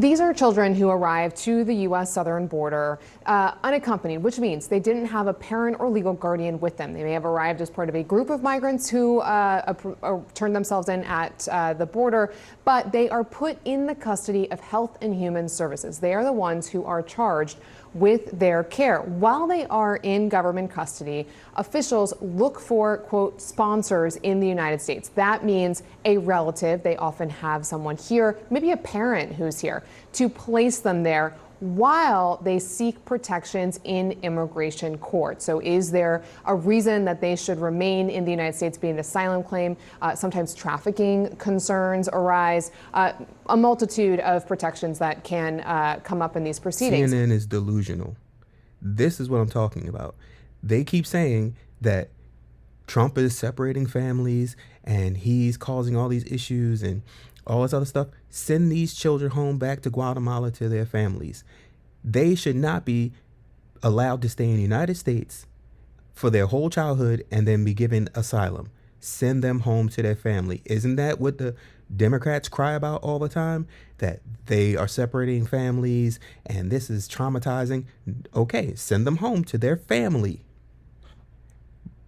These are children who arrived to the U.S. southern border unaccompanied, which means they didn't have a parent or legal guardian with them. They may have arrived as part of a group of migrants who turned themselves in at the border, but they are put in the custody of Health and Human Services. They are the ones who are charged with their care. While they are in government custody, officials look for, quote, sponsors in the United States. That means a relative. They often have someone here, maybe a parent who's here, to place them there while they seek protections in immigration court. So is there a reason that they should remain in the United States, be an asylum claim? Sometimes trafficking concerns arise, a multitude of protections that can come up in these proceedings. CNN is delusional. This is what I'm talking about. They keep saying that Trump is separating families and he's causing all these issues and all this other stuff. Send these children home back to Guatemala to their families. They should not be allowed to stay in the United States for their whole childhood and then be given asylum. Send them home to their family. Isn't that what the Democrats cry about all the time? That they are separating families and this is traumatizing. Okay, send them home to their family.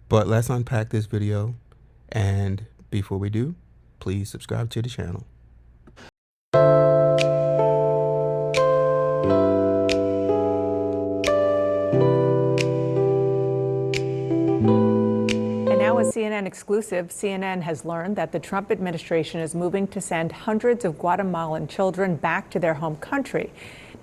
But let's unpack this video. And before we do, please subscribe to the channel. CNN exclusive, CNN has learned that the Trump administration is moving to send hundreds of Guatemalan children back to their home country.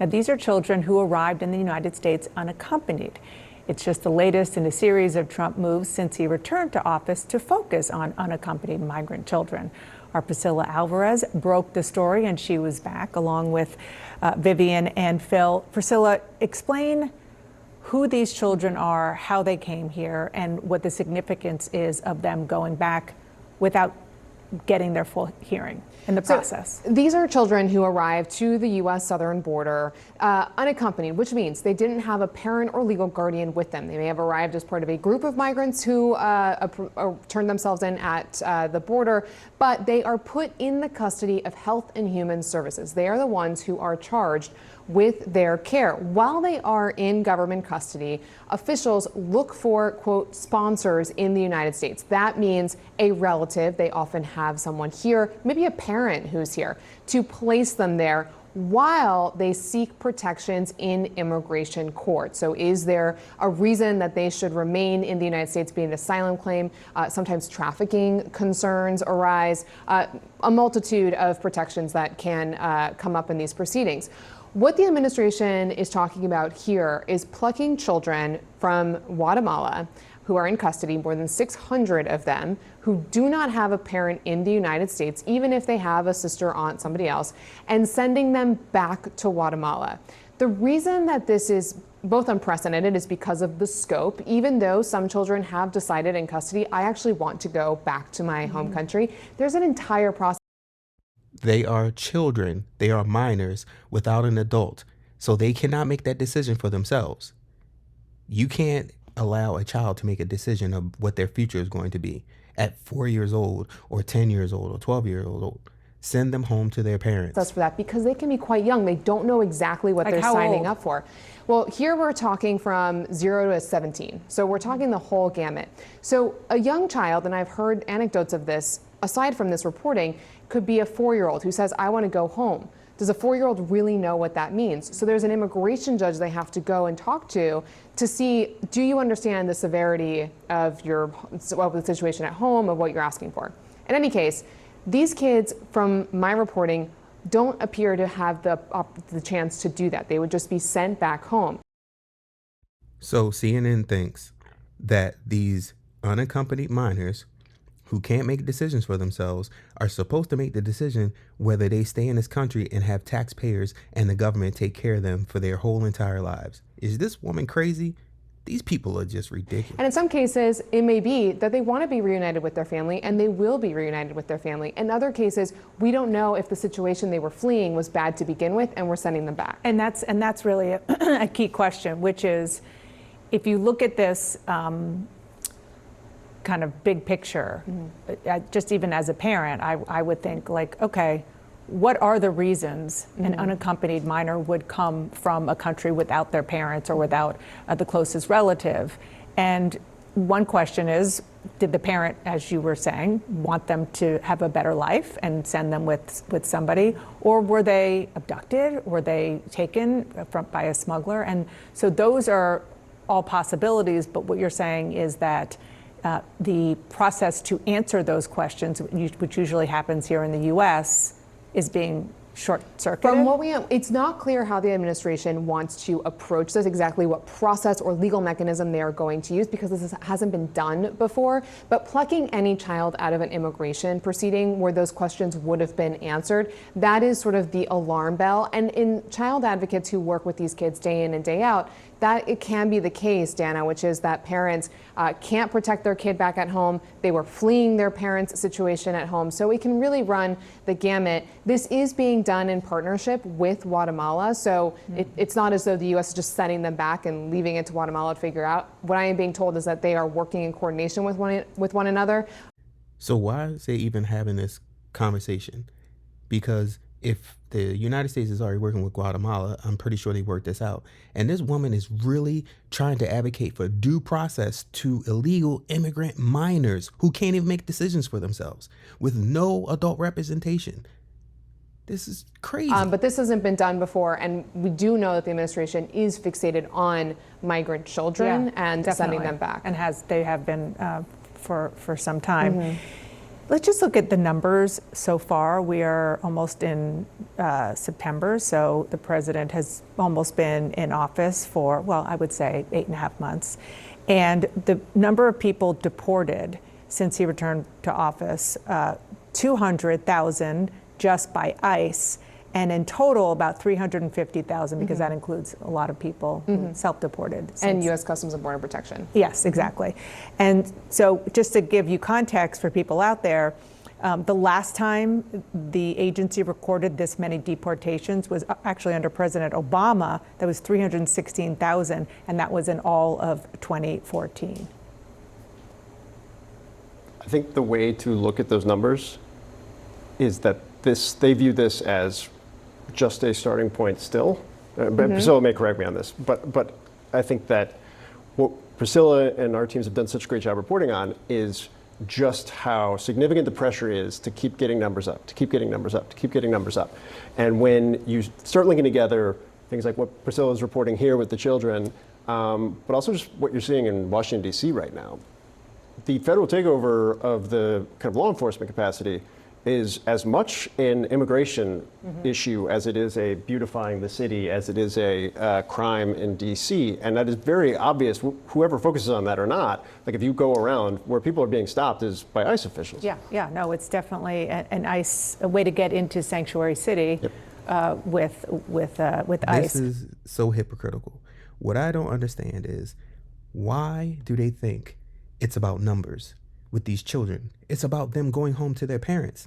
Now, these are children who arrived in the United States unaccompanied. It's just the latest in a series of Trump moves since he returned to office to focus on unaccompanied migrant children. Our Priscilla Alvarez broke the story, and she was back along with Vivian and Phil. Priscilla, explain who these children are, how they came here, and what the significance is of them going back without getting their full hearing in the process. So, these are children who arrived to the U.S. southern border unaccompanied, which means they didn't have a parent or legal guardian with them. They may have arrived as part of a group of migrants who turned themselves in at the border, but they are put in the custody of Health and Human Services. They are the ones who are charged with their care. While they are in government custody, officials look for, quote, sponsors in the United States. That means a relative. They often have someone here, maybe a parent who's here, to place them there while they seek protections in immigration court. So is there a reason that they should remain in the United States, be an asylum claim? Sometimes trafficking concerns arise, a multitude of protections that can come up in these proceedings. What the administration is talking about here is plucking children from Guatemala who are in custody, more than 600 of them, who do not have a parent in the United States, even if they have a sister, aunt, somebody else, and sending them back to Guatemala. The reason that this is both unprecedented is because of the scope. Even though some children have decided in custody, I actually want to go back to my home country, there's an entire process. They are children. They are minors without an adult. So they cannot make that decision for themselves. You can't allow a child to make a decision of what their future is going to be at 4 years old or 10 years old or 12 years old. Send them home to their parents. That's for that, because they can be quite young. They don't know exactly what they're signing up for. Well, here we're talking from 0 to 17. So we're talking the whole gamut. So a young child, and I've heard anecdotes of this, aside from this reporting, could be a 4-year-old who says, I want to go home. Does a 4-year-old really know what that means? So there's an immigration judge they have to go and talk to see, do you understand the severity of the situation at home, of what you're asking for? In any case, these kids, from my reporting, don't appear to have the chance to do that. They would just be sent back home. So CNN thinks that these unaccompanied minors who can't make decisions for themselves are supposed to make the decision whether they stay in this country and have taxpayers and the government take care of them for their whole entire lives. Is this woman crazy? These people are just ridiculous. And in some cases, it may be that they want to be reunited with their family, and they will be reunited with their family. In other cases, we don't know if the situation they were fleeing was bad to begin with, and we're sending them back. And that's really a key question, which is, if you look at this kind of big picture, just even as a parent, I would think, like, okay, what are the reasons an unaccompanied minor would come from a country without their parents or without the closest relative? And one question is, did the parent, as you were saying, want them to have a better life and send them with somebody? Or were they abducted? Were they taken by a smuggler? And so those are all possibilities, but what you're saying is that the process to answer those questions, which usually happens here in the U.S., is being short-circuited? From what we know, it's not clear how the administration wants to approach this, exactly what process or legal mechanism they are going to use, because this hasn't been done before. But plucking any child out of an immigration proceeding where those questions would have been answered, that is sort of the alarm bell. And in child advocates who work with these kids day in and day out, that it can be the case, Dana, which is that parents can't protect their kid back at home. They were fleeing their parents' situation at home. So it can really run the gamut. This is being done in partnership with Guatemala. So it's not as though the U.S. is just sending them back and leaving it to Guatemala to figure out. What I am being told is that they are working in coordination with one another. So why is they even having this conversation? Because if the United States is already working with Guatemala, I'm pretty sure they worked this out. And this woman is really trying to advocate for due process to illegal immigrant minors who can't even make decisions for themselves with no adult representation. This is crazy. But this hasn't been done before, and we do know that the administration is fixated on migrant children and sending them back. And they have been for some time. Let's just look at the numbers so far. We are almost in September, so the president has almost been in office for, well, I would say 8.5 months. And the number of people deported since he returned to office, 200,000 just by ICE, and in total about 350,000, because that includes a lot of people self-deported. And U.S. Customs and Border Protection. Yes, exactly. And so just to give you context for people out there, the last time the agency recorded this many deportations was actually under President Obama. That was 316,000, and that was in all of 2014. I think the way to look at those numbers is that they view this as just a starting point still. But Priscilla may correct me on this, but I think that what Priscilla and our teams have done such a great job reporting on is just how significant the pressure is to keep getting numbers up, to keep getting numbers up, to keep getting numbers up. And when you start linking together things like what Priscilla is reporting here with the children, but also just what you're seeing in Washington, D.C. right now, the federal takeover of the kind of law enforcement capacity is as much an immigration issue as it is a beautifying the city, as it is a crime in DC. And that is very obvious, whoever focuses on that or not. Like if you go around, where people are being stopped is by ICE officials. Yeah, no, it's definitely a way to get into Sanctuary City with ICE. This is so hypocritical. What I don't understand is, why do they think it's about numbers with these children? It's about them going home to their parents,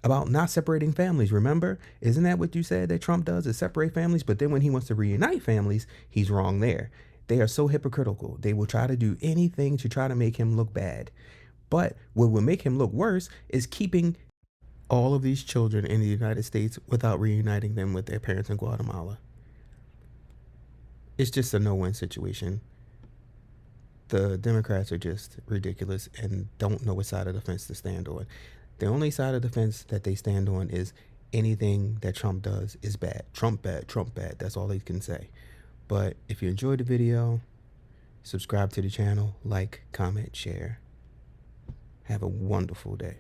about not separating families. Remember, isn't that what you said that Trump does, is separate families? But then when he wants to reunite families, he's wrong there. They are so hypocritical. They will try to do anything to try to make him look bad. But what will make him look worse is keeping all of these children in the United States without reuniting them with their parents in Guatemala. It's just a no-win situation. The Democrats are just ridiculous and don't know what side of the fence to stand on. The only side of the fence that they stand on is anything that Trump does is bad. Trump bad, Trump bad. That's all they can say. But if you enjoyed the video, subscribe to the channel, like, comment, share. Have a wonderful day.